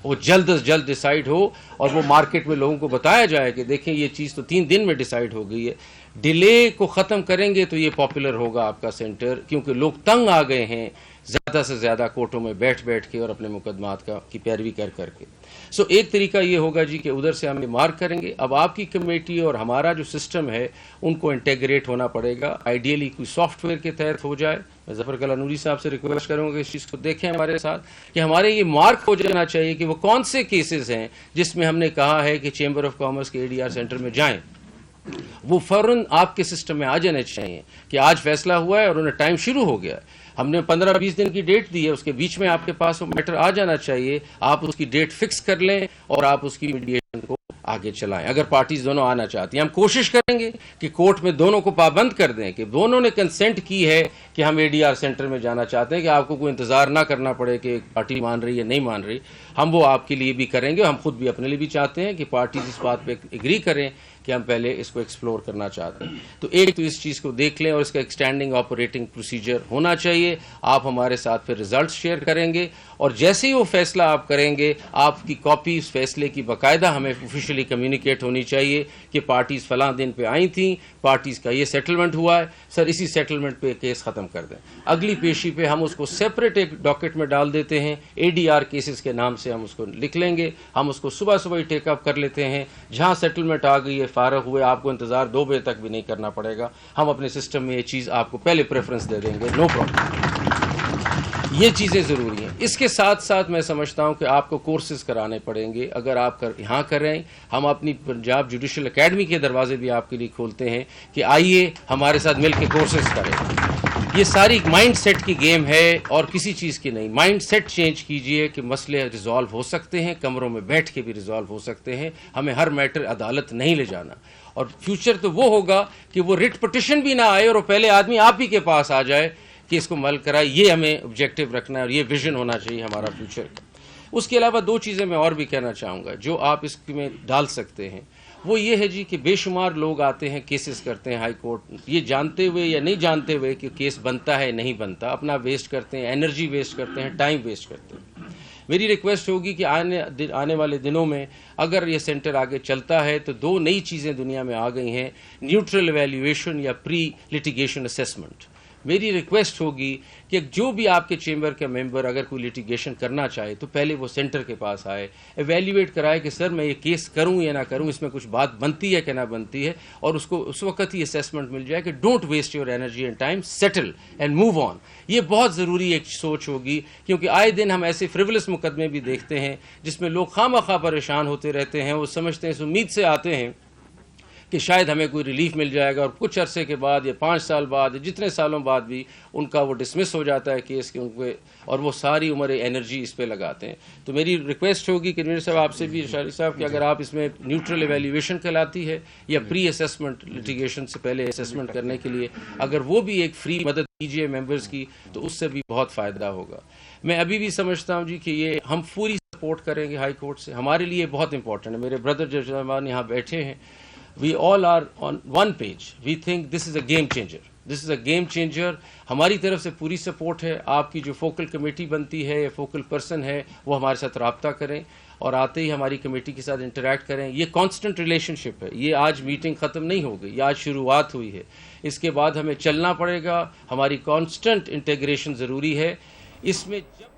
وہ جلد از جلد ڈیسائیڈ ہو اور وہ مارکیٹ میں لوگوں کو بتایا جائے کہ دیکھیں یہ چیز تو 3 دن میں ڈیسائیڈ ہو گئی ہے. ڈیلے کو ختم کریں گے تو یہ پاپولر ہوگا آپ کا سینٹر, کیونکہ لوگ تنگ آ گئے ہیں زیادہ سے زیادہ کورٹوں میں بیٹھ کے اور اپنے مقدمات کی پیروی کر کے. سو ایک طریقہ یہ ہوگا جی کہ ادھر سے ہم مارک کریں گے. اب آپ کی کمیٹی اور ہمارا جو سسٹم ہے ان کو انٹیگریٹ ہونا پڑے گا. آئیڈیلی کوئی سافٹ ویئر کے تحت ہو جائے. میں ظفر کلا نوری صاحب سے ریکویسٹ کروں گا کہ اس چیز کو دیکھیں ہمارے ساتھ, کہ ہمارے یہ مارک ہو جانا چاہیے کہ وہ کون سے کیسز ہیں جس میں ہم نے کہا ہے کہ چیمبر آف کامرس کے ADR سینٹر میں جائیں. وہ فوراً آپ کے سسٹم میں آ جانے چاہیے کہ آج فیصلہ ہوا ہے اور انہیں ٹائم شروع ہو گیا ہے. ہم نے 15-20 دن کی ڈیٹ دی ہے, اس کے بیچ میں آپ کے پاس وہ میٹر آ جانا چاہیے. آپ اس کی ڈیٹ فکس کر لیں اور آپ اس کی میڈیشن کو آگے چلائیں. اگر پارٹیز دونوں آنا چاہتی ہیں, ہم کوشش کریں گے کہ کورٹ میں دونوں کو پابند کر دیں کہ دونوں نے کنسنٹ کی ہے کہ ہم ADR سینٹر میں جانا چاہتے ہیں, کہ آپ کو کوئی انتظار نہ کرنا پڑے کہ پارٹی مان رہی ہے نہیں مان رہی. ہم وہ آپ کے لیے بھی کریں گے. ہم خود بھی اپنے لیے بھی چاہتے ہیں کہ پارٹیز اس بات پہ ایگری کریں کہ ہم پہلے اس کو ایکسپلور کرنا چاہتے ہیں. تو ایک تو اس چیز کو دیکھ لیں, اور اس کا ایک اسٹینڈنگ آپریٹنگ پروسیجر ہونا چاہیے. آپ ہمارے ساتھ پھر ریزلٹس شیئر کریں گے, اور جیسے ہی وہ فیصلہ آپ کریں گے آپ کی کاپی اس فیصلے کی باقاعدہ ہمیں آفیشیلی کمیونیکیٹ ہونی چاہیے کہ پارٹیز فلاں دن پہ آئی تھیں, پارٹیز کا یہ سیٹلمنٹ ہوا ہے, سر اسی سیٹلمنٹ پہ کیس ختم کر دیں. اگلی پیشی پہ ہم اس کو سیپریٹ ایک ڈاکٹ میں ڈال دیتے ہیں, ADR کیسز کے نام سے ہم اس کو لکھ لیں گے. ہم اس کو صبح ہی ٹیک اپ کر لیتے ہیں. جہاں سیٹلمنٹ آ گئی ہے فارغ ہوئے, آپ کو انتظار 2 بجے تک بھی نہیں کرنا پڑے گا. ہم اپنے سسٹم میں یہ چیز آپ کو پہلے پریفرنس دے دیں گے, نو پرابلم. یہ چیزیں ضروری ہیں. اس کے ساتھ ساتھ میں سمجھتا ہوں کہ آپ کو کورسز کرانے پڑیں گے. اگر آپ یہاں کریں, ہم اپنی پنجاب جوڈیشل اکیڈمی کے دروازے بھی آپ کے لیے کھولتے ہیں کہ آئیے ہمارے ساتھ مل کے کورسز کریں. یہ ساری مائنڈ سیٹ کی گیم ہے اور کسی چیز کی نہیں. مائنڈ سیٹ چینج کیجئے کہ مسئلے ریزالو ہو سکتے ہیں, کمروں میں بیٹھ کے بھی ریزالو ہو سکتے ہیں. ہمیں ہر میٹر عدالت نہیں لے جانا. اور فیوچر تو وہ ہوگا کہ وہ ریٹ پٹیشن بھی نہ آئے اور پہلے آدمی آپ ہی کے پاس آ جائے کہ اس کو مل کرائے. یہ ہمیں آبجیکٹو رکھنا ہے اور یہ ویژن ہونا چاہیے ہمارا فیوچر کا. اس کے علاوہ 2 چیزیں میں اور بھی کہنا چاہوں گا جو آپ اس میں ڈال سکتے ہیں. وہ یہ ہے جی کہ بے شمار لوگ آتے ہیں, کیسز کرتے ہیں ہائی کورٹ, یہ جانتے ہوئے یا نہیں جانتے ہوئے کہ کیس بنتا ہے نہیں بنتا, اپنا ویسٹ کرتے ہیں, انرجی ویسٹ کرتے ہیں, ٹائم ویسٹ کرتے ہیں. میری ریکویسٹ ہوگی کہ آنے والے دنوں میں اگر یہ سینٹر آگے چلتا ہے تو 2 نئی چیزیں دنیا میں آ گئی ہیں, نیوٹرل ایویلیویشن یا پری لٹیگیشن اسیسمنٹ. میری ریکویسٹ ہوگی کہ جو بھی آپ کے چیمبر کا ممبر اگر کوئی لٹیگیشن کرنا چاہے تو پہلے وہ سینٹر کے پاس آئے, ایویلیویٹ کرائے کہ سر میں یہ کیس کروں یا نہ کروں, اس میں کچھ بات بنتی ہے کہ نہ بنتی ہے, اور اس کو اس وقت ہی اسیسمنٹ مل جائے کہ don't waste your energy and time, settle and move on. یہ بہت ضروری ایک سوچ ہوگی, کیونکہ آئے دن ہم ایسے فریولس مقدمے بھی دیکھتے ہیں جس میں لوگ خواہ پریشان ہوتے رہتے ہیں. وہ سمجھتے ہیں, اس امید سے آتے ہیں کہ شاید ہمیں کوئی ریلیف مل جائے گا, اور کچھ عرصے کے بعد یا 5 سال بعد یا جتنے سالوں بعد بھی ان کا وہ ڈسمس ہو جاتا ہے کیس کے ان پہ, اور وہ ساری عمر انرجی اس پہ لگاتے ہیں. تو میری ریکویسٹ ہوگی کہ میرے صاحب آپ سے بھی, شاعری صاحب, کہ اگر آپ اس میں نیوٹرل ایویلیویشن کہلاتی ہے یا پری اسیسمنٹ, لٹیگیشن سے پہلے اسیسمنٹ کرنے کے لیے اگر وہ بھی ایک فری مدد کیجیے ممبرز کی تو اس سے بھی بہت فائدہ ہوگا. میں ابھی بھی سمجھتا ہوں جی کہ یہ ہم پوری سپورٹ کریں گے ہائی کورٹ سے. ہمارے لیے بہت امپورٹنٹ ہے. میرے بردر جج رحمان یہاں بیٹھے ہیں, we all are on one page. We think this is a game changer. This is a game changer. ہماری طرف سے پوری سپورٹ ہے. آپ کی جو فوکل کمیٹی بنتی ہے یا فوکل پرسن ہے وہ ہمارے ساتھ رابطہ کریں اور آتے ہی ہماری کمیٹی کے ساتھ انٹریکٹ کریں. یہ کانسٹنٹ ریلیشن شپ ہے. یہ آج میٹنگ ختم نہیں ہو گئی, یہ آج شروعات ہوئی ہے. اس کے بعد ہمیں چلنا پڑے گا. ہماری کانسٹنٹ انٹیگریشن ضروری ہے. اس میں جب